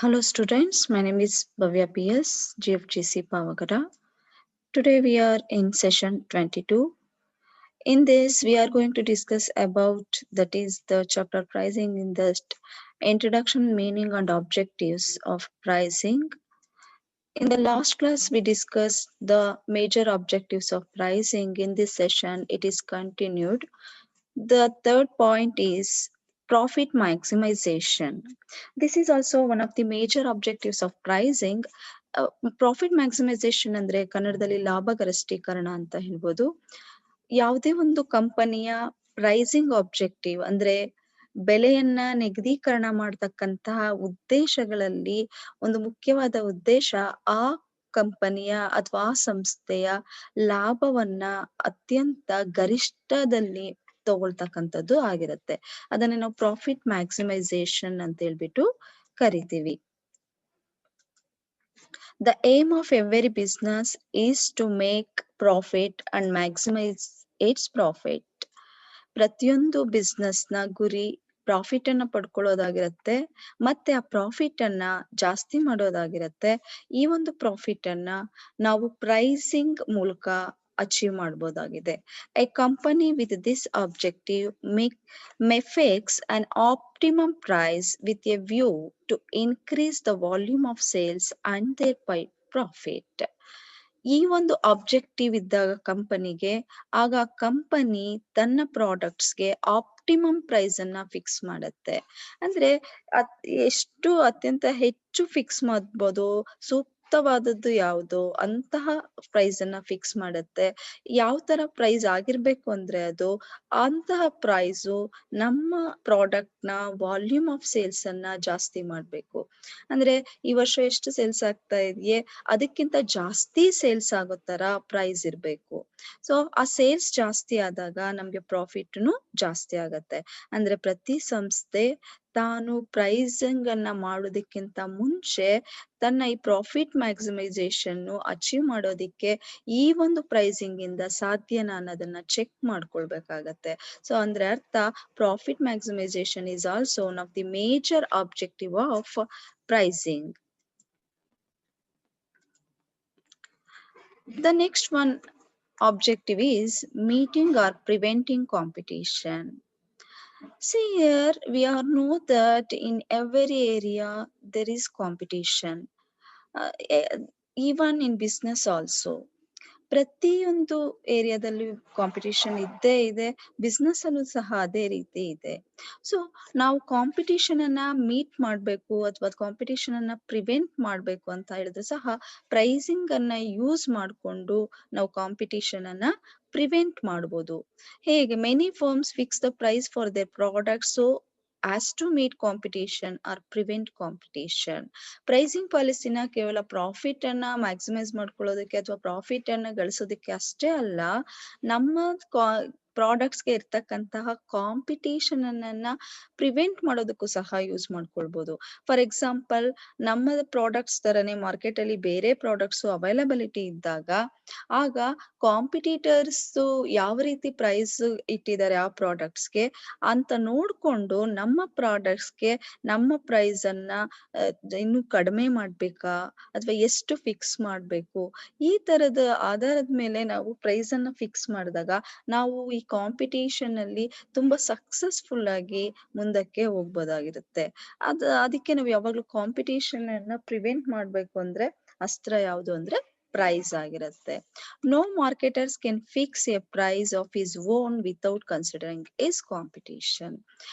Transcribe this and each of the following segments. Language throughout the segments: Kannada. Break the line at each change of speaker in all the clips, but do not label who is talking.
Hello students, my name is Bhavya PS, GFGC Pavagada. Today we are in session 22. In this we are going to discuss about that is the chapter pricing in the introduction, meaning and objectives of pricing. In the last class we discussed the major objectives of pricing. In this session it is continued. The third point is profit maximization. This is also one of the major objectives of pricing. Profit maximisation ಅಂದ್ರೆ ಕನ್ನಡದಲ್ಲಿ ಲಾಭ ಗರಿಷ್ಠೀಕರಣ ಅಂತ ಹೇಳ್ಬೋದು. ಯಾವುದೇ ಒಂದು ಕಂಪನಿಯ ಪ್ರೈಸಿಂಗ್ ಆಬ್ಜೆಕ್ಟಿವ್ ಅಂದ್ರೆ ಬೆಲೆಯನ್ನ ನಿಗದೀಕರಣ ಮಾಡತಕ್ಕಂತಹ ಉದ್ದೇಶಗಳಲ್ಲಿ ಒಂದು ಮುಖ್ಯವಾದ ಉದ್ದೇಶ ಆ ಕಂಪನಿಯ ಅಥವಾ ಆ ಸಂಸ್ಥೆಯ ಲಾಭವನ್ನ ಅತ್ಯಂತ ಗರಿಷ್ಠದಲ್ಲಿ ತಗೊಳ್ತಕ್ಕಂಥದ್ದು ಆಗಿರುತ್ತೆ. ಅದನ್ನ ನಾವು ಪ್ರಾಫಿಟ್ ಮ್ಯಾಕ್ಸಿಮೈಸೇಷನ್ ಅಂತ ಹೇಳ್ಬಿಟ್ಟು ಕರಿತೀವಿ. The aim of every business is to make profit and maximize its profit. ಪ್ರತಿಯೊಂದು ಬಿಸ್ನೆಸ್ ನ ಗುರಿ ಪ್ರಾಫಿಟ್ ಅನ್ನ ಪಡ್ಕೊಳ್ಳೋದಾಗಿರತ್ತೆ, ಮತ್ತೆ ಆ ಪ್ರಾಫಿಟ್ ಅನ್ನ ಜಾಸ್ತಿ ಮಾಡೋದಾಗಿರತ್ತೆ. ಈ ಒಂದು ಪ್ರಾಫಿಟ್ ಅನ್ನ ನಾವು ಪ್ರೈಸಿಂಗ್ ಮೂಲಕ ಅಚೀವ್ ಮಾಡಬಹುದಾಗಿದೆ. A company with this objective may fix an optimum price with a view to increase the volume of sales and thereby profit. ಈ ಒಂದು ಆಬ್ಜೆಕ್ಟಿವ್ ಇದ್ದಾಗ ಕಂಪನಿಗೆ, ಆಗ ಕಂಪನಿ ತನ್ನ ಪ್ರಾಡಕ್ಟ್ಸ್ಗೆ ಆಪ್ಟಿಮಮ್ ಪ್ರೈಸ್ ಅನ್ನ ಫಿಕ್ಸ್ ಮಾಡುತ್ತೆ. ಅಂದ್ರೆ ಎಷ್ಟು ಅತ್ಯಂತ ಹೆಚ್ಚು ಫಿಕ್ಸ್ ಮಾಡ್ಬೋದು, ಸೂಕ್ತವಾದದ್ದು ಯಾವುದು ಅಂತಹ ಪ್ರೈಸ್ ಅನ್ನ ಫಿಕ್ಸ್ ಮಾಡುತ್ತೆ. ಯಾವ ತರ ಪ್ರೈಸ್ ಆಗಿರ್ಬೇಕು ಅಂದ್ರೆ ಅದು ಅಂತಹ ಪ್ರೈಸು ನಮ್ಮ ಪ್ರಾಡಕ್ಟ್ ನ ವಾಲ್ಯೂಮ್ ಆಫ್ ಸೇಲ್ಸ್ ಅನ್ನ ಜಾಸ್ತಿ ಮಾಡ್ಬೇಕು. ಅಂದ್ರೆ ಈ ವರ್ಷ ಎಷ್ಟು ಸೇಲ್ಸ್ ಆಗ್ತಾ ಇದೆಯೇ ಅದಕ್ಕಿಂತ ಜಾಸ್ತಿ ಸೇಲ್ಸ್ ಆಗೋ ತರ ಪ್ರೈಸ್ ಇರ್ಬೇಕು. ಸೊ ಆ ಸೇಲ್ಸ್ ಜಾಸ್ತಿ ಆದಾಗ ನಮ್ಗೆ ಪ್ರಾಫಿಟ್ನು ಜಾಸ್ತಿ ಆಗತ್ತೆ. ಅಂದ್ರೆ ಪ್ರತಿ ಸಂಸ್ಥೆ ತಾನು ಪ್ರೈಸಿಂಗ್ ಅನ್ನ ಮಾಡೋದಕ್ಕಿಂತ ಮುಂಚೆ ತನ್ನ ಈ ಪ್ರಾಫಿಟ್ ಮ್ಯಾಕ್ಸಿಮೈಸೇಷನ್ ಅಚೀವ್ ಮಾಡೋದಿಕ್ಕೆ ಈ ಒಂದು ಪ್ರೈಸಿಂಗ್ ಇಂದ ಸಾಧ್ಯನಾ ಅನ್ನೋದನ್ನ ಚೆಕ್ ಮಾಡ್ಕೊಳ್ಬೇಕಾಗತ್ತೆ. ಸೊ ಅಂದ್ರೆ ಅರ್ಥ profit maximisation is also one of the major objective of pricing. The next one objective is meeting or preventing competition. See here, we all know that in every area there is competition, even in business also. ಪ್ರತಿಯೊಂದು ಏರಿಯಾದಲ್ಲಿ ಕಾಂಪಿಟೇಷನ್ ಇದ್ದೇ ಇದೆ, ಬಿಸ್ನೆಸ್ ಅಲ್ಲೂ ಸಹ ಅದೇ ರೀತಿ ಇದೆ. ಸೊ ನಾವು ಕಾಂಪಿಟೇಷನ್ ಅನ್ನ ಮೀಟ್ ಮಾಡ್ಬೇಕು ಅಥವಾ ಕಾಂಪಿಟೇಷನ್ ಅನ್ನ ಪ್ರಿವೆಂಟ್ ಮಾಡ್ಬೇಕು ಅಂತ ಹೇಳಿದ್ರೆ ಸಹ ಪ್ರೈಸಿಂಗ್ ಅನ್ನ ಯೂಸ್ ಮಾಡ್ಕೊಂಡು ನಾವು ಕಾಂಪಿಟೇಷನ್ ಅನ್ನ ಪ್ರಿವೆಂಟ್ ಮಾಡ್ಬೋದು. ಹೇಗೆ many firms fix the price for their products so as to meet competition or prevent competition. Pricing ಪಾಲಿಸಿನ ಕೇವಲ ಪ್ರಾಫಿಟ್ ಅನ್ನ ಮ್ಯಾಕ್ಸಿಮೈಸ್ ಮಾಡ್ಕೊಳ್ಳೋದಕ್ಕೆ ಅಥವಾ ಪ್ರಾಫಿಟ್ ಅನ್ನ ಗಳಿಸೋದಕ್ಕೆ ಅಷ್ಟೇ ಅಲ್ಲ, ನಮ್ಮ ಪ್ರಾಡಕ್ಟ್ಸ್ಗೆ ಇರ್ತಕ್ಕಂತಹ ಕಾಂಪಿಟೇಷನ್ ಅನ್ನ ಪ್ರಿವೆಂಟ್ ಮಾಡೋದಕ್ಕೂ ಸಹ ಯೂಸ್ ಮಾಡ್ಕೊಳ್ಬಹುದು. ಫಾರ್ ಎಕ್ಸಾಂಪಲ್, ನಮ್ಮ ಪ್ರಾಡಕ್ಟ್ಸ್ ತರನೇ ಮಾರ್ಕೆಟ್ ಅಲ್ಲಿ ಬೇರೆ ಪ್ರಾಡಕ್ಟ್ಸ್ ಅವೈಲಬಿಲಿಟಿ ಇದ್ದಾಗ ಆಗ ಕಾಂಪಿಟೇಟರ್ಸ್ ಯಾವ ರೀತಿ ಪ್ರೈಸ್ ಇಟ್ಟಿದ್ದಾರೆ ಆ ಪ್ರಾಡಕ್ಟ್ಸ್ಗೆ ಅಂತ ನೋಡ್ಕೊಂಡು ನಮ್ಮ ಪ್ರಾಡಕ್ಟ್ಸ್ಗೆ ನಮ್ಮ ಪ್ರೈಸ್ ಅನ್ನ ಇನ್ನು ಕಡಿಮೆ ಮಾಡ್ಬೇಕಾ ಅಥವಾ ಎಷ್ಟು ಫಿಕ್ಸ್ ಮಾಡ್ಬೇಕು, ಈ ತರದ ಆಧಾರದ ಮೇಲೆ ನಾವು ಪ್ರೈಸ್ ಅನ್ನ ಫಿಕ್ಸ್ ಮಾಡಿದಾಗ ನಾವು ಈ ಕಾಂಪಿಟೇಷನ್ ಅಲ್ಲಿ ತುಂಬಾ ಸಕ್ಸಸ್ಫುಲ್ ಆಗಿ ಮುಂದಕ್ಕೆ ಹೋಗ್ಬೋದಾಗಿರುತ್ತೆ. ಅದಕ್ಕೆ ನಾವು ಯಾವಾಗ್ಲೂ ಕಾಂಪಿಟೇಷನ್ ಅನ್ನ ಪ್ರಿವೆಂಟ್ ಮಾಡ್ಬೇಕು ಅಂದ್ರೆ ಅಸ್ತ್ರ ಯಾವುದು ಅಂದ್ರೆ ಪ್ರೈಸ್ ಆಗಿರುತ್ತೆ. No marketers can fix a price of his own without considering is competition.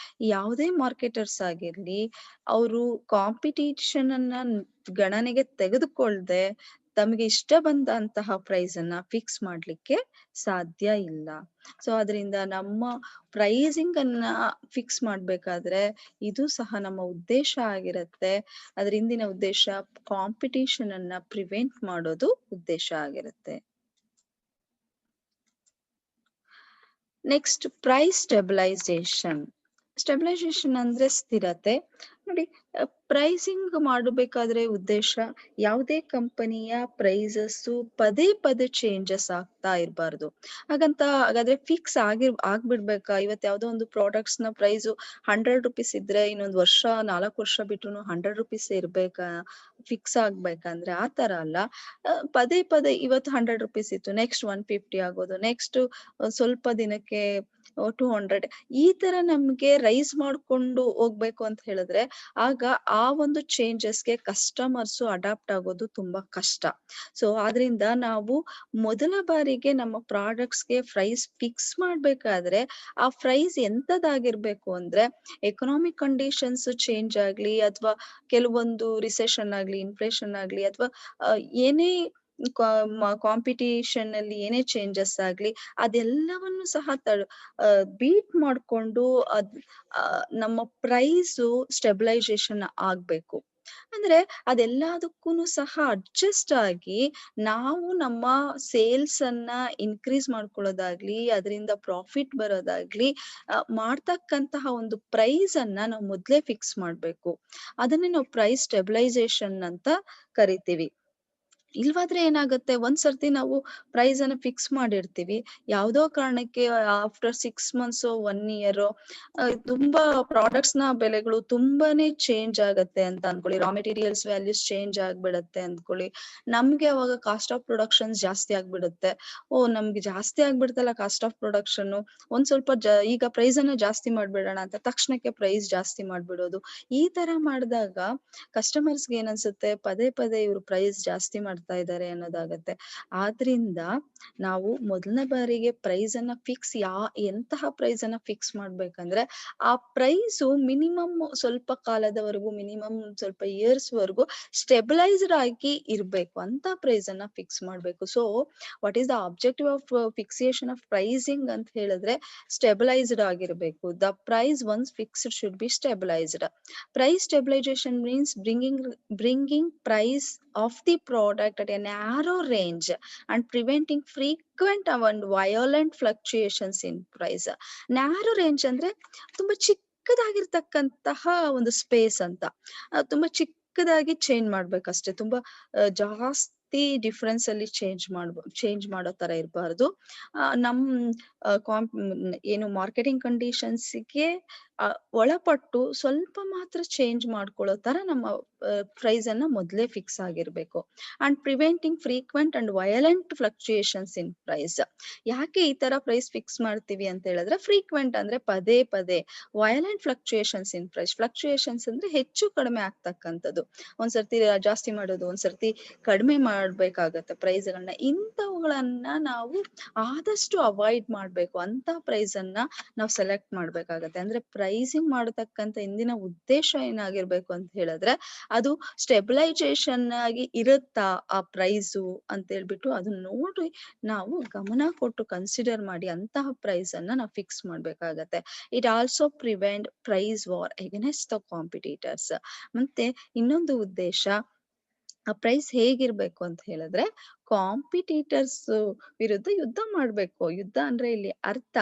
ಯಾವುದೇ ಮಾರ್ಕೆಟರ್ಸ್ ಆಗಿರ್ಲಿ, ಅವರು ಕಾಂಪಿಟೇಷನ್ ಅನ್ನ ಗಣನೆಗೆ ತೆಗೆದುಕೊಳ್ಳದೆ ತಮಗೆ ಇಷ್ಟ ಬಂದಂತಹ ಪ್ರೈಸ್ ಅನ್ನ ಫಿಕ್ಸ್ ಮಾಡ್ಲಿಕ್ಕೆ ಸಾಧ್ಯ ಇಲ್ಲ. ಸೊ ಅದರಿಂದ ನಮ್ಮ ಪ್ರೈಸಿಂಗ್ ಅನ್ನ ಫಿಕ್ಸ್ ಮಾಡ್ಬೇಕಾದ್ರೆ ಇದು ಸಹ ನಮ್ಮ ಉದ್ದೇಶ ಆಗಿರುತ್ತೆ. ಅದ್ರ ಹಿಂದಿನ ಉದ್ದೇಶ ಕಾಂಪಿಟೇಷನ್ ಅನ್ನ ಪ್ರಿವೆಂಟ್ ಮಾಡೋದು ಉದ್ದೇಶ ಆಗಿರುತ್ತೆ. Next, price stabilisation. ಸ್ಟೆಬಿಲೈಸೇಷನ್ ಅಂದ್ರೆ ಸ್ಥಿರತೆ. ನೋಡಿ, ಪ್ರೈಸಿಂಗ್ ಮಾಡಬೇಕಾದ್ರೆ ಉದ್ದೇಶ ಯಾವುದೇ ಕಂಪನಿಯ ಪ್ರೈಸಸ್ ಪದೇ ಪದೇ ಚೇಂಜಸ್ ಆಗ್ತಾ ಇರಬಾರ್ದು. ಹಾಗಾದ್ರೆ ಫಿಕ್ಸ್ ಆಗ್ಬಿಡ್ಬೇಕಾ? ಇವತ್ತು ಯಾವ್ದೋ ಒಂದು ಪ್ರಾಡಕ್ಟ್ಸ್ ನ ಪ್ರೈಸ್ ₹100 ಇದ್ರೆ ಇನ್ನೊಂದ್ ವರ್ಷ 4 ವರ್ಷ ಬಿಟ್ಟು ₹100 ಇರ್ಬೇಕಾ? ಫಿಕ್ಸ್ ಆಗ್ಬೇಕಂದ್ರೆ ಆ ತರ ಅಲ್ಲ. ಪದೇ ಪದೇ ಇವತ್ತು ₹100 ಇತ್ತು, ನೆಕ್ಸ್ಟ್ 150 ಆಗೋದು, ನೆಕ್ಸ್ಟ್ ಸ್ವಲ್ಪ ದಿನಕ್ಕೆ 200, ಈ ತರ ನಮ್ಗೆ ರೈಸ್ ಮಾಡ್ಕೊಂಡು ಹೋಗ್ಬೇಕು ಅಂತ ಹೇಳಿದ್ರೆ ಆಗ ಆ ಒಂದು ಚೇಂಜಸ್ಗೆ ಕಸ್ಟಮರ್ಸ್ ಅಡಾಪ್ಟ್ ಆಗೋದು ತುಂಬಾ ಕಷ್ಟ. ಸೊ ಆದ್ರಿಂದ ನಾವು ಮೊದಲ ಬಾರಿಗೆ ನಮ್ಮ ಪ್ರಾಡಕ್ಟ್ಸ್ಗೆ ಪ್ರೈಸ್ ಫಿಕ್ಸ್ ಮಾಡ್ಬೇಕಾದ್ರೆ ಆ ಪ್ರೈಸ್ ಎಂತದಾಗಿರ್ಬೇಕು ಅಂದ್ರೆ ಎಕನಾಮಿಕ್ ಕಂಡೀಷನ್ಸ್ ಚೇಂಜ್ ಆಗ್ಲಿ ಅಥವಾ ಕೆಲವೊಂದು ರಿಸೆಷನ್ ಆಗ್ಲಿ, ಇನ್ಫ್ಲೇಷನ್ ಆಗ್ಲಿ ಅಥವಾ ಏನೇ ಕಾಂಪಿಟಿಷನ್ ಅಲ್ಲಿ ಏನೇ ಚೇಂಜಸ್ ಆಗ್ಲಿ ಅದೆಲ್ಲವನ್ನು ಸಹ ಬೀಟ್ ಮಾಡ್ಕೊಂಡು ನಮ್ಮ ಪ್ರೈಸು ಸ್ಟೆಬಿಲೈಸೇಷನ್ ಆಗ್ಬೇಕು. ಅಂದ್ರೆ ಅದೆಲ್ಲದಕ್ಕೂ ಸಹ ಅಡ್ಜಸ್ಟ್ ಆಗಿ ನಾವು ನಮ್ಮ ಸೇಲ್ಸ್ ಅನ್ನ ಇನ್ಕ್ರೀಸ್ ಮಾಡ್ಕೊಳ್ಳೋದಾಗ್ಲಿ, ಅದರಿಂದ ಪ್ರಾಫಿಟ್ ಬರೋದಾಗ್ಲಿ ಮಾಡ್ತಕ್ಕಂತಹ ಒಂದು ಪ್ರೈಸ್ ಅನ್ನ ನಾವು ಮೊದ್ಲೇ ಫಿಕ್ಸ್ ಮಾಡ್ಬೇಕು. ಅದನ್ನೇ ನಾವು ಪ್ರೈಸ್ ಸ್ಟೆಬಿಲೈಸೇಷನ್ ಅಂತ ಕರಿತೀವಿ. ಇಲ್ವಾದ್ರೆ ಏನಾಗುತ್ತೆ, ಒಂದ್ಸರ್ತಿ ನಾವು ಪ್ರೈಸ್ ಅನ್ನ ಫಿಕ್ಸ್ ಮಾಡಿರ್ತೀವಿ, ಯಾವ್ದೋ ಕಾರಣಕ್ಕೆ ಆಫ್ಟರ್ 6 months 1 year ತುಂಬಾ ಪ್ರಾಡಕ್ಟ್ಸ್ ನ ಬೆಲೆಗಳು ತುಂಬಾನೇ ಚೇಂಜ್ ಆಗತ್ತೆ ಅಂತ ಅನ್ಕೊಳ್ಳಿ, ರಾ ಮೆಟೀರಿಯಲ್ಸ್ ವ್ಯಾಲ್ಯೂಸ್ ಚೇಂಜ್ ಆಗ್ಬಿಡತ್ತೆ ಅಂದ್ಕೊಳ್ಳಿ. ನಮ್ಗೆ ಅವಾಗ ಕಾಸ್ಟ್ ಆಫ್ ಪ್ರೊಡಕ್ಷನ್ ಜಾಸ್ತಿ ಆಗ್ಬಿಡುತ್ತೆ. ನಮ್ಗೆ ಜಾಸ್ತಿ ಆಗ್ಬಿಡ್ತಲ್ಲ ಕಾಸ್ಟ್ ಆಫ್ ಪ್ರೊಡಕ್ಷನ್, ಒಂದ್ ಸ್ವಲ್ಪ ಈಗ ಪ್ರೈಸ್ ಅನ್ನ ಜಾಸ್ತಿ ಮಾಡ್ಬಿಡೋಣ ಅಂತ ತಕ್ಷಣಕ್ಕೆ ಪ್ರೈಸ್ ಜಾಸ್ತಿ ಮಾಡ್ಬಿಡೋದು. ಈ ತರ ಮಾಡಿದಾಗ ಕಸ್ಟಮರ್ಸ್ಗೆ ಏನನ್ಸುತ್ತೆ, ಪದೇ ಪದೇ ಇವ್ರು ಪ್ರೈಸ್ ಜಾಸ್ತಿ ಮಾಡ್ತಾ ಇದ್ದಾರೆ ಅನ್ನೋದಾಗತ್ತೆ. ಆದ್ರಿಂದ ನಾವು ಮೊದಲನೇ ಬಾರಿಗೆ ಪ್ರೈಸ್ ಅನ್ನ ಫಿಕ್ಸ್ ಎಂತಹ ಪ್ರೈಸ್ ಅನ್ನ ಫಿಕ್ಸ್ ಮಾಡ್ಬೇಕಂದ್ರೆ ಆ ಪ್ರೈಸು ಮಿನಿಮಮ್ ಸ್ವಲ್ಪ ಕಾಲದವರೆಗೂ, ಮಿನಿಮಮ್ ಸ್ವಲ್ಪ ಇಯರ್ಸ್ ವರೆಗೂ ಸ್ಟೆಬಿಲೈಸ್ಡ್ ಆಗಿ ಇರ್ಬೇಕು ಅಂತ ಪ್ರೈಸ್ ಅನ್ನ ಫಿಕ್ಸ್ ಮಾಡ್ಬೇಕು. So what is the objective of fixation of pricing ಅಂತ ಹೇಳಿದ್ರೆ ಸ್ಟೆಬಿಲೈಸ್ಡ್ ಆಗಿರ್ಬೇಕು. The price once fixed should be stabilised. Price stabilization means bringing price of the product at a narrow range and preventing frequent and violent fluctuations in price. Narrow range ಅಂದ್ರೆ ತುಂಬಾ ಚಿಕ್ಕದಾಗಿರ್ತಕ್ಕಂತಹ ಒಂದು ಸ್ಪೇಸ್ ಅಂತ. ತುಂಬಾ ಚಿಕ್ಕದಾಗಿ ಚೇಂಜ್ ಮಾಡ್ಬೇಕಷ್ಟೇ, ತುಂಬಾ ಜಾಸ್ತಿ ಡಿಫ್ರೆನ್ಸ್ ಅಲ್ಲಿ ಚೇಂಜ್ ಮಾಡೋ ತರ ಇರಬಾರ್ದು. ನಮ್ ಏನು ಮಾರ್ಕೆಟಿಂಗ್ ಕಂಡೀಷನ್ಸ್ಗೆ ಒಳಪಟ್ಟು ಸ್ವಲ್ಪ ಮಾತ್ರ ಚೇಂಜ್ ಮಾಡ್ಕೊಳ್ಳೋ ತರ ನಮ್ಮ ಪ್ರೈಸ್ ಅನ್ನ ಮೊದಲೇ ಫಿಕ್ಸ್ ಆಗಿರ್ಬೇಕು. And preventing frequent and violent fluctuations in price. ಯಾಕೆ ಈ ತರ ಪ್ರೈಸ್ ಫಿಕ್ಸ್ ಮಾಡ್ತೀವಿ ಅಂತ ಹೇಳಿದ್ರೆ, ಫ್ರೀಕ್ವೆಂಟ್ ಅಂದ್ರೆ ಪದೇ ಪದೇ, violent fluctuations in price. Fluctuations ಅಂದ್ರೆ ಹೆಚ್ಚು ಕಡಿಮೆ ಆಗ್ತಕ್ಕಂಥದ್ದು, ಒಂದ್ಸರ್ತಿ ಜಾಸ್ತಿ ಮಾಡೋದು, ಒಂದ್ಸರ್ತಿ ಕಡಿಮೆ ಮಾಡ್ಬೇಕಾಗತ್ತೆ ಪ್ರೈಸ್ ಗಳನ್ನ. ಇಂಥವುಗಳನ್ನ ನಾವು ಆದಷ್ಟು ಅವಾಯ್ಡ್ ಮಾಡ್ಬೇಕು, ಅಂತ ಪ್ರೈಸ್ ಅನ್ನ ನಾವು ಸೆಲೆಕ್ಟ್ ಮಾಡ್ಬೇಕಾಗತ್ತೆ. ಅಂದ್ರೆ ಪ್ರೈಸಿಂಗ್ ಮಾಡತಕ್ಕಂತ ಇಂದಿನ ಉದ್ದೇಶ ಏನಾಗಿರ್ಬೇಕು ಅಂತ ಹೇಳಿದ್ರೆ, ಅದು ಸ್ಟೆಬಿಲೈಸೇಷನ್ ಆಗಿ ಇರುತ್ತಾ ಆ ಪ್ರೈಸು ಅಂತ ಹೇಳ್ಬಿಟ್ಟು ಅದನ್ನ ನೋಡಿ ನಾವು ಗಮನ ಕೊಟ್ಟು ಕನ್ಸಿಡರ್ ಮಾಡಿ ಅಂತಹ ಪ್ರೈಸ್ ಅನ್ನ ನಾವು ಫಿಕ್ಸ್ ಮಾಡ್ಬೇಕಾಗತ್ತೆ. It also prevent price war against the competitors. ಮತ್ತೆ ಇನ್ನೊಂದು ಉದ್ದೇಶ, ಆ ಪ್ರೈಸ್ ಹೇಗಿರ್ಬೇಕು ಅಂತ ಹೇಳಿದ್ರೆ ಕಾಂಪಿಟೇಟರ್ಸ್ ವಿರುದ್ಧ ಯುದ್ಧ ಮಾಡ್ಬೇಕು. ಯುದ್ಧ ಅಂದ್ರೆ ಇಲ್ಲಿ ಅರ್ಥ,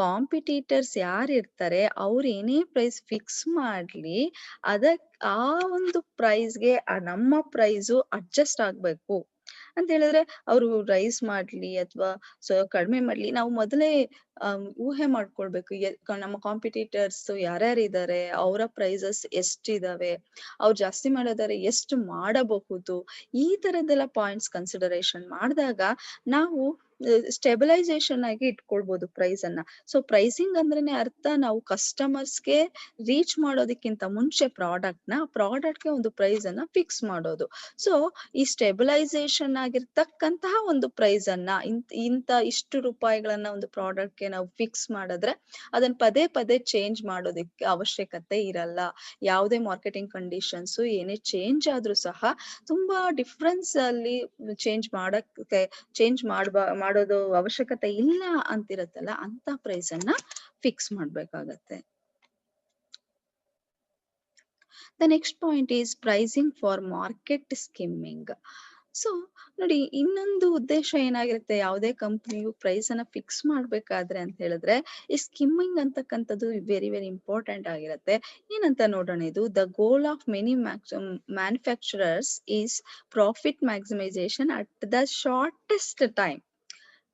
ಕಾಂಪಿಟೇಟರ್ಸ್ ಯಾರಿರ್ತಾರೆ ಅವ್ರು ಏನೇ ಪ್ರೈಸ್ ಫಿಕ್ಸ್ ಮಾಡ್ಲಿ ಆ ಒಂದು ಪ್ರೈಸ್ಗೆ ನಮ್ಮ ಪ್ರೈಸು ಅಡ್ಜಸ್ಟ್ ಆಗ್ಬೇಕು ಅಂತ ಹೇಳಿದ್ರೆ, ಅವ್ರು ರೈಸ್ ಮಾಡ್ಲಿ ಅಥವಾ ಕಡಿಮೆ ಮಾಡ್ಲಿ, ನಾವು ಮೊದಲೇ ಊಹೆ ಮಾಡ್ಕೊಳ್ಬೇಕು ನಮ್ಮ ಕಾಂಪಿಟೇಟರ್ಸ್ ಯಾರ್ಯಾರಿದ್ದಾರೆ, ಅವರ ಪ್ರೈಸಸ್ ಎಷ್ಟಿದಾವೆ, ಅವ್ರು ಜಾಸ್ತಿ ಮಾಡೋದಾದ್ರೆ ಎಷ್ಟು ಮಾಡಬಹುದು, ಈ ತರದೆಲ್ಲ ಪಾಯಿಂಟ್ಸ್ ಕನ್ಸಿಡರೇಷನ್ ಮಾಡಿದಾಗ ನಾವು ಸ್ಟೆಬಿಲೈಸೇಷನ್ ಆಗಿ ಇಟ್ಕೊಳ್ಬಹುದು ಪ್ರೈಸ್ ಅನ್ನ. ಸೊ ಪ್ರೈಸಿಂಗ್ ಅಂದ್ರೇನೆ ಅರ್ಥ, ನಾವು ಕಸ್ಟಮರ್ಸ್ಗೆ ರೀಚ್ ಮಾಡೋದಕ್ಕಿಂತ ಮುಂಚೆ ಪ್ರಾಡಕ್ಟ್ಗೆ ಒಂದು ಪ್ರೈಸ್ ಅನ್ನ ಫಿಕ್ಸ್ ಮಾಡೋದು. ಸೊ ಈ ಸ್ಟೆಬಿಲೈಸೇಷನ್ ಆಗಿರ್ತಕ್ಕಂತಹ ಒಂದು ಪ್ರೈಸ್ ಅನ್ನ ಇಷ್ಟು ರೂಪಾಯಿಗಳನ್ನ ಒಂದು ಪ್ರಾಡಕ್ಟ್ಗೆ ನಾವು ಫಿಕ್ಸ್ ಮಾಡಿದ್ರೆ ಅದನ್ನ ಪದೇ ಪದೇ ಚೇಂಜ್ ಮಾಡೋದಕ್ಕೆ ಅವಶ್ಯಕತೆ ಇರಲ್ಲ. ಯಾವುದೇ ಮಾರ್ಕೆಟಿಂಗ್ ಕಂಡೀಷನ್ಸ್ ಏನೇ ಚೇಂಜ್ ಆದ್ರೂ ಸಹ ತುಂಬಾ ಡಿಫ್ರೆನ್ಸ್ ಅಲ್ಲಿ ಚೇಂಜ್ ಮಾಡೋದು ಅವಶ್ಯಕತೆ ಇಲ್ಲ ಅಂತಿರತ್ತಲ್ಲ, ಅಂತ ಪ್ರೈಸ್ ಅನ್ನ ಫಿಕ್ಸ್ ಮಾಡ್ಬೇಕಾಗತ್ತೆ. The next point is pricing for market skimming. So ನೋಡಿ, ಇನ್ನೊಂದು ಉದ್ದೇಶ ಏನಾಗಿರುತ್ತೆ ಯಾವುದೇ ಕಂಪ್ನಿಯು ಪ್ರೈಸ್ ಅನ್ನ ಫಿಕ್ಸ್ ಮಾಡ್ಬೇಕಾದ್ರೆ ಅಂತ ಹೇಳಿದ್ರೆ, ಈ ಸ್ಕಿಮ್ಮಿಂಗ್ ಅಂತಕ್ಕಂಥದ್ದು ವೆರಿ ವೆರಿ ಇಂಪಾರ್ಟೆಂಟ್ ಆಗಿರುತ್ತೆ. ಏನಂತ ನೋಡೋಣ ಇದು. The goal of many manufacturers is profit maximisation at the shortest time.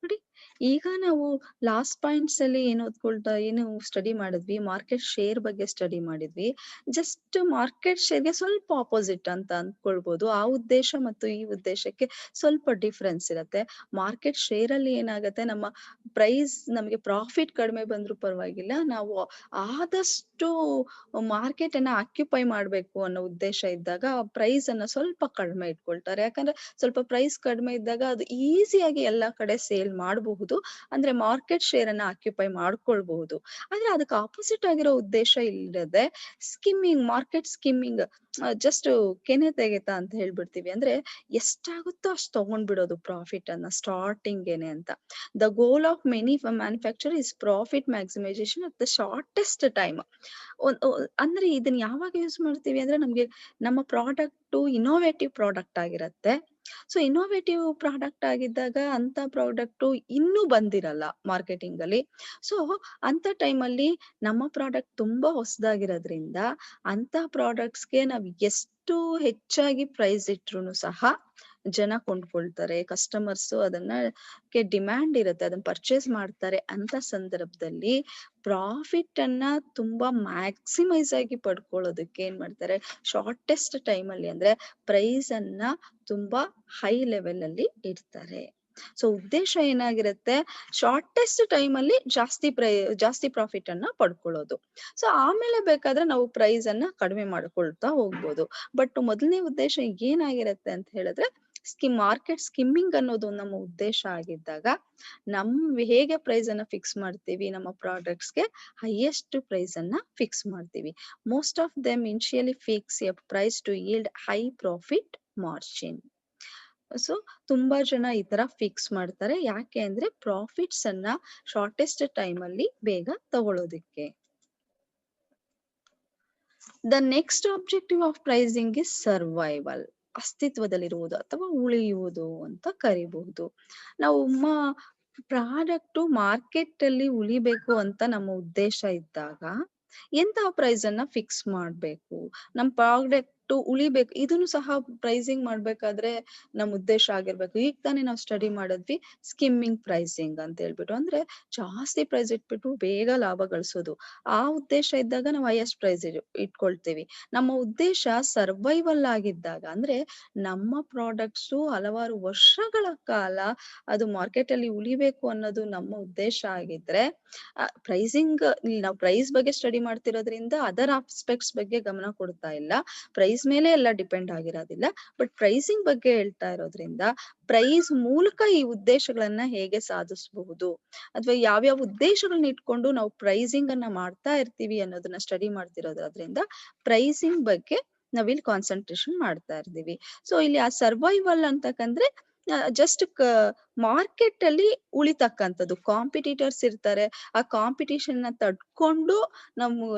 ನೋಡಿ, ಈಗ ನಾವು ಲಾಸ್ಟ್ ಪಾಯಿಂಟ್ಸ್ ಅಲ್ಲಿ ಏನು ಸ್ಟಡಿ ಮಾಡಿದ್ವಿ, ಮಾರ್ಕೆಟ್ ಶೇರ್ ಬಗ್ಗೆ ಸ್ಟಡಿ ಮಾಡಿದ್ವಿ. ಜಸ್ಟ್ ಮಾರ್ಕೆಟ್ ಶೇರ್ಗೆ ಸ್ವಲ್ಪ ಆಪೋಸಿಟ್ ಅಂತ ಅಂದ್ಕೊಳ್ಬಹುದು. ಆ ಉದ್ದೇಶ ಮತ್ತು ಈ ಉದ್ದೇಶಕ್ಕೆ ಸ್ವಲ್ಪ ಡಿಫ್ರೆನ್ಸ್ ಇರುತ್ತೆ. ಮಾರ್ಕೆಟ್ ಶೇರ್ ಅಲ್ಲಿ ಏನಾಗುತ್ತೆ, ನಮ್ಮ ಪ್ರೈಸ್ ನಮಗೆ ಪ್ರಾಫಿಟ್ ಕಡಿಮೆ ಬಂದ್ರೂ ಪರವಾಗಿಲ್ಲ, ನಾವು ಆದಷ್ಟು ಮಾರ್ಕೆಟ್ ಅನ್ನ ಆಕ್ಯುಪೈ ಮಾಡ್ಬೇಕು ಅನ್ನೋ ಉದ್ದೇಶ ಇದ್ದಾಗ ಪ್ರೈಸ್ ಅನ್ನ ಸ್ವಲ್ಪ ಕಡಿಮೆ ಇಟ್ಕೊಳ್ತಾರೆ. ಯಾಕಂದ್ರೆ ಸ್ವಲ್ಪ ಪ್ರೈಸ್ ಕಡಿಮೆ ಇದ್ದಾಗ ಅದು ಈಸಿಯಾಗಿ ಎಲ್ಲಾ ಕಡೆ ಸೇಲ್ ಮಾಡಬಹುದು, ಅಂದ್ರೆ ಮಾರ್ಕೆಟ್ ಶೇರ್ ಅನ್ನ ಆಕ್ಯುಪೈ ಮಾಡ್ಕೊಳ್ಬಹುದು. ಆದ್ರೆ ಅದಕ್ಕೆ ಆಪೋಸಿಟ್ ಆಗಿರೋ ಉದ್ದೇಶ ಇಲ್ಲದೆ ಮಾರ್ಕೆಟ್ ಸ್ಕಿಮ್ಮಿಂಗ್, ಜಸ್ಟ್ ಕೆನೆ ತೆಗೆತ ಅಂತ ಹೇಳ್ಬಿಡ್ತೀವಿ. ಅಂದ್ರೆ ಎಷ್ಟಾಗುತ್ತೋ ಅಷ್ಟು ತಗೊಂಡ್ಬಿಡೋದು ಪ್ರಾಫಿಟ್ ಅನ್ನ ಸ್ಟಾರ್ಟಿಂಗ್ ಅಂತ. The goal of many manufacture is profit maximisation at the shortest time. ಅಂದ್ರೆ ಇದನ್ನ ಯಾವಾಗ ಯೂಸ್ ಮಾಡ್ತೀವಿ ಅಂದ್ರೆ, ನಮ್ಗೆ ನಮ್ಮ ಪ್ರಾಡಕ್ಟ್ ಇನೋವೇಟಿವ್ ಪ್ರಾಡಕ್ಟ್ ಆಗಿರತ್ತೆ. ಸೊ ಇನೋವೇಟಿವ್ ಪ್ರಾಡಕ್ಟ್ ಆಗಿದ್ದಾಗ ಅಂತ ಪ್ರಾಡಕ್ಟ್ ಇನ್ನೂ ಬಂದಿರಲ್ಲ ಮಾರ್ಕೆಟಿಂಗ್ ಅಲ್ಲಿ. ಸೊ ಅಂತ ಟೈಮಲ್ಲಿ ನಮ್ಮ ಪ್ರಾಡಕ್ಟ್ ತುಂಬಾ ಹೊಸದಾಗಿರೋದ್ರಿಂದ ಅಂತ ಪ್ರಾಡಕ್ಟ್ಸ್ಗೆ ನಾವ್ ಎಷ್ಟು ಹೆಚ್ಚಾಗಿ ಪ್ರೈಸ್ ಇಟ್ರು ಸಹ ಜನ ಕೊಂಡ್ಕೊಳ್ತಾರೆ. ಕಸ್ಟಮರ್ಸ್ ಅದನ್ನ ಡಿಮ್ಯಾಂಡ್ ಇರುತ್ತೆ, ಅದನ್ನ ಪರ್ಚೇಸ್ ಮಾಡ್ತಾರೆ. ಅಂತ ಸಂದರ್ಭದಲ್ಲಿ ಪ್ರಾಫಿಟ್ ಅನ್ನ ತುಂಬಾ ಮ್ಯಾಕ್ಸಿಮೈಸ್ ಆಗಿ ಪಡ್ಕೊಳ್ಳೋದಕ್ಕೆ ಏನ್ ಮಾಡ್ತಾರೆ, ಶಾರ್ಟೆಸ್ಟ್ ಟೈಮ್ ಅಲ್ಲಿ ಅಂದ್ರೆ ಪ್ರೈಸ್ ಅನ್ನ ತುಂಬಾ ಹೈ ಲೆವೆಲ್ ಅಲ್ಲಿ ಇಡ್ತಾರೆ. ಸೊ ಉದ್ದೇಶ ಏನಾಗಿರುತ್ತೆ, ಶಾರ್ಟೆಸ್ಟ್ ಟೈಮ್ ಅಲ್ಲಿ ಜಾಸ್ತಿ ಪ್ರಾಫಿಟ್ ಅನ್ನ ಪಡ್ಕೊಳ್ಳೋದು. ಸೊ ಆಮೇಲೆ ಬೇಕಾದ್ರೆ ನಾವು ಪ್ರೈಸ್ ಅನ್ನ ಕಡಿಮೆ ಮಾಡ್ಕೊಳ್ತಾ ಹೋಗ್ಬೋದು. ಬಟ್ ಮೊದಲನೇ ಉದ್ದೇಶ ಏನಾಗಿರುತ್ತೆ ಅಂತ ಹೇಳಿದ್ರೆ, ಮಾರ್ಕೆಟ್ ಸ್ಕಿಮ್ಮಿಂಗ್ ಅನ್ನೋದು ನಮ್ಮ ಉದ್ದೇಶ ಆಗಿದ್ದಾಗ, ಹೇಗೆ ಪ್ರೈಸ್ ಅನ್ನ ಫಿಕ್ಸ್ ಮಾಡ್ತೀವಿ, ನಮ್ಮ ಪ್ರಾಡಕ್ಟ್ಸ್ಗೆ ಹೈಯೆಸ್ಟ್ ಪ್ರೈಸ್ ಅನ್ನ ಫಿಕ್ಸ್ ಮಾಡ್ತೀವಿ. Most of them initially fix a price to yield high profit margin. So ತುಂಬಾ ಜನ ಈ ತರ ಫಿಕ್ಸ್ ಮಾಡ್ತಾರೆ. ಯಾಕೆ ಅಂದ್ರೆ ಪ್ರಾಫಿಟ್ಸ್ ಅನ್ನ ಶಾರ್ಟೆಸ್ಟ್ ಟೈಮ್ ಅಲ್ಲಿ ಬೇಗ ತಗೊಳ್ಳೋದಿಕ್ಕೆ. The next objective of pricing is survival. ಅಸ್ತಿತ್ವದಲ್ಲಿರುವುದು ಅಥವಾ ಉಳಿಯುವುದು ಅಂತ ಕರಿಬಹುದು. ನಾವು ಪ್ರಾಡಕ್ಟ್ ಮಾರ್ಕೆಟ್ ಅಲ್ಲಿ ಉಳಿಬೇಕು ಅಂತ ನಮ್ಮ ಉದ್ದೇಶ ಇದ್ದಾಗ ಎಂತಹ ಪ್ರೈಸ್ ಅನ್ನ ಫಿಕ್ಸ್ ಮಾಡ್ಬೇಕು, ನಮ್ ಪ್ರಾಡಕ್ಟ್ ಉಳಿಬೇಕು. ಇದನ್ನು ಸಹ ಪ್ರೈಸಿಂಗ್ ಮಾಡ್ಬೇಕಾದ್ರೆ ನಮ್ ಉದ್ದೇಶ ಆಗಿರ್ಬೇಕು. ಈಗ ತಾನೇ ನಾವು ಸ್ಟಡಿ ಮಾಡಿದ್ವಿ ಸ್ಕಿಮ್ಮಿಂಗ್ ಪ್ರೈಸಿಂಗ್ ಅಂತ ಹೇಳ್ಬಿಟ್ಟು, ಅಂದ್ರೆ ಜಾಸ್ತಿ ಪ್ರೈಸ್ ಇಟ್ಬಿಟ್ಟು ಬೇಗ ಲಾಭ ಗಳಿಸೋದು. ಆ ಉದ್ದೇಶ ಇದ್ದಾಗ ನಾವು ಹೈಯೆಸ್ಟ್ ಪ್ರೈಸ್ ಇಟ್ಕೊಳ್ತೀವಿ. ನಮ್ಮ ಉದ್ದೇಶ ಸರ್ವೈವಲ್ ಆಗಿದ್ದಾಗ, ಅಂದ್ರೆ ನಮ್ಮ ಪ್ರಾಡಕ್ಟ್ಸ್ ಹಲವಾರು ವರ್ಷಗಳ ಕಾಲ ಅದು ಮಾರ್ಕೆಟ್ ಅಲ್ಲಿ ಉಳಿಬೇಕು ಅನ್ನೋದು ನಮ್ಮ ಉದ್ದೇಶ ಆಗಿದ್ರೆ, ಪ್ರೈಸಿಂಗ್ ನಾವು ಪ್ರೈಸ್ ಬಗ್ಗೆ ಸ್ಟಡಿ ಮಾಡ್ತಿರೋದ್ರಿಂದ ಅದರ್ ಆಸ್ಪೆಕ್ಟ್ಸ್ ಬಗ್ಗೆ ಗಮನ ಕೊಡ್ತಾ ಇಲ್ಲ, ಪ್ರೈಸ್ ಮೇಲೆ ಎಲ್ಲ ಡಿಪೆಂಡ್ ಆಗಿರೋದಿಲ್ಲ. ಬಟ್ ಪ್ರೈಸಿಂಗ್ ಬಗ್ಗೆ ಹೇಳ್ತಾ ಇರೋದ್ರಿಂದ ಪ್ರೈಸ್ ಮೂಲಕ ಈ ಉದ್ದೇಶಗಳನ್ನ ಹೇಗೆ ಸಾಧಿಸಬಹುದು, ಅಥವಾ ಯಾವ್ಯಾವ ಉದ್ದೇಶಗಳನ್ನ ಇಟ್ಕೊಂಡು ನಾವು ಪ್ರೈಸಿಂಗ್ ಅನ್ನ ಮಾಡ್ತಾ ಇರ್ತೀವಿ ಅನ್ನೋದನ್ನ ಸ್ಟಡಿ ಮಾಡ್ತಿರೋದ್ರಿಂದ ಪ್ರೈಸಿಂಗ್ ಬಗ್ಗೆ ನಾವಿಲ್ಲಿ ಕಾನ್ಸಂಟ್ರೇಷನ್ ಮಾಡ್ತಾ ಇರ್ತೀವಿ. ಸೊ ಇಲ್ಲಿ ಆ ಸರ್ವೈವಲ್ ಅಂತಕಂದ್ರೆ ಜಸ್ಟ್ ಮಾರ್ಕೆಟ್ ಅಲ್ಲಿ ಉಳಿತಕ್ಕಂಥದ್ದು. ಕಾಂಪಿಟೇಟರ್ಸ್ ಇರ್ತಾರೆ, ಆ ಕಾಂಪಿಟೇಷನ್ ನ ತಡ್ಕೊಂಡು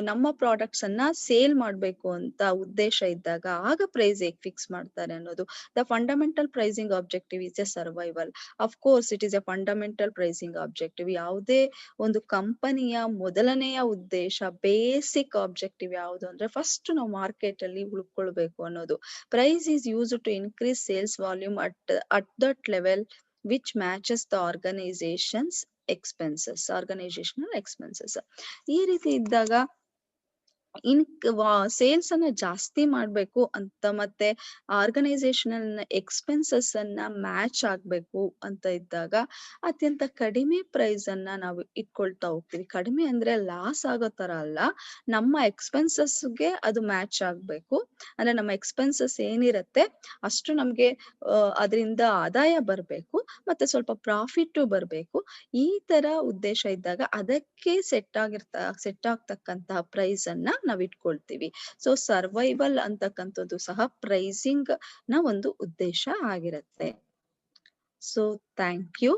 ನಮ್ಮ ಪ್ರಾಡಕ್ಟ್ಸ್ ಅನ್ನ ಸೇಲ್ ಮಾಡ್ಬೇಕು ಅಂತ ಉದ್ದೇಶ ಇದ್ದಾಗ ಆಗ ಪ್ರೈಸ್ ಹೇಗ್ ಫಿಕ್ಸ್ ಮಾಡ್ತಾರೆ ಅನ್ನೋದು. The fundamental pricing objective is A survival. Of course it is A fundamental pricing objective. ಯಾವುದೇ ಒಂದು ಕಂಪನಿಯ ಮೊದಲನೆಯ ಉದ್ದೇಶ, ಬೇಸಿಕ್ ಆಬ್ಜೆಕ್ಟಿವ್ ಯಾವುದು ಅಂದ್ರೆ, ಫಸ್ಟ್ ನಾವು ಮಾರ್ಕೆಟ್ ಅಲ್ಲಿ ಉಳ್ಕೊಳ್ಬೇಕು ಅನ್ನೋದು. Price is use to increase sales volume at that level which matches the organizational expenses. ಈ ರೀತಿ ಇದ್ದಾಗ ಸೇಲ್ಸ್ ಅನ್ನ ಜಾಸ್ತಿ ಮಾಡ್ಬೇಕು ಅಂತ, ಮತ್ತೆ ಆರ್ಗನೈಸೇಷನಲ್ ಎಕ್ಸ್ಪೆನ್ಸಸ್ ಅನ್ನ ಮ್ಯಾಚ್ ಆಗ್ಬೇಕು ಅಂತ ಇದ್ದಾಗ ಅತ್ಯಂತ ಕಡಿಮೆ ಪ್ರೈಸ್ ಅನ್ನ ನಾವು ಇಟ್ಕೊಳ್ತಾ ಹೋಗ್ತೀವಿ. ಕಡಿಮೆ ಅಂದ್ರೆ ಲಾಸ್ ಆಗೋ ತರ ಅಲ್ಲ, ನಮ್ಮ ಎಕ್ಸ್ಪೆನ್ಸಸ್ಗೆ ಅದು ಮ್ಯಾಚ್ ಆಗ್ಬೇಕು. ಅಂದ್ರೆ ನಮ್ಮ ಎಕ್ಸ್ಪೆನ್ಸಸ್ ಏನಿರತ್ತೆ ಅಷ್ಟು ನಮ್ಗೆ ಅದರಿಂದ ಆದಾಯ ಬರ್ಬೇಕು, ಮತ್ತೆ ಸ್ವಲ್ಪ ಪ್ರಾಫಿಟ್ ಬರ್ಬೇಕು. ಈ ತರ ಉದ್ದೇಶ ಇದ್ದಾಗ ಅದಕ್ಕೆ ಸೆಟ್ ಆಗ್ತಕ್ಕಂತಹ ಪ್ರೈಸ್ ಅನ್ನ ನಾವ್ ಇಟ್ಕೊಳ್ತೀವಿ. ಸೊ ಸರ್ವೈವಲ್ ಅಂತಕ್ಕಂಥದ್ದು ಸಹ ಪ್ರೈಸಿಂಗ್ ನ ಒಂದು ಉದ್ದೇಶ ಆಗಿರುತ್ತೆ. So thank you.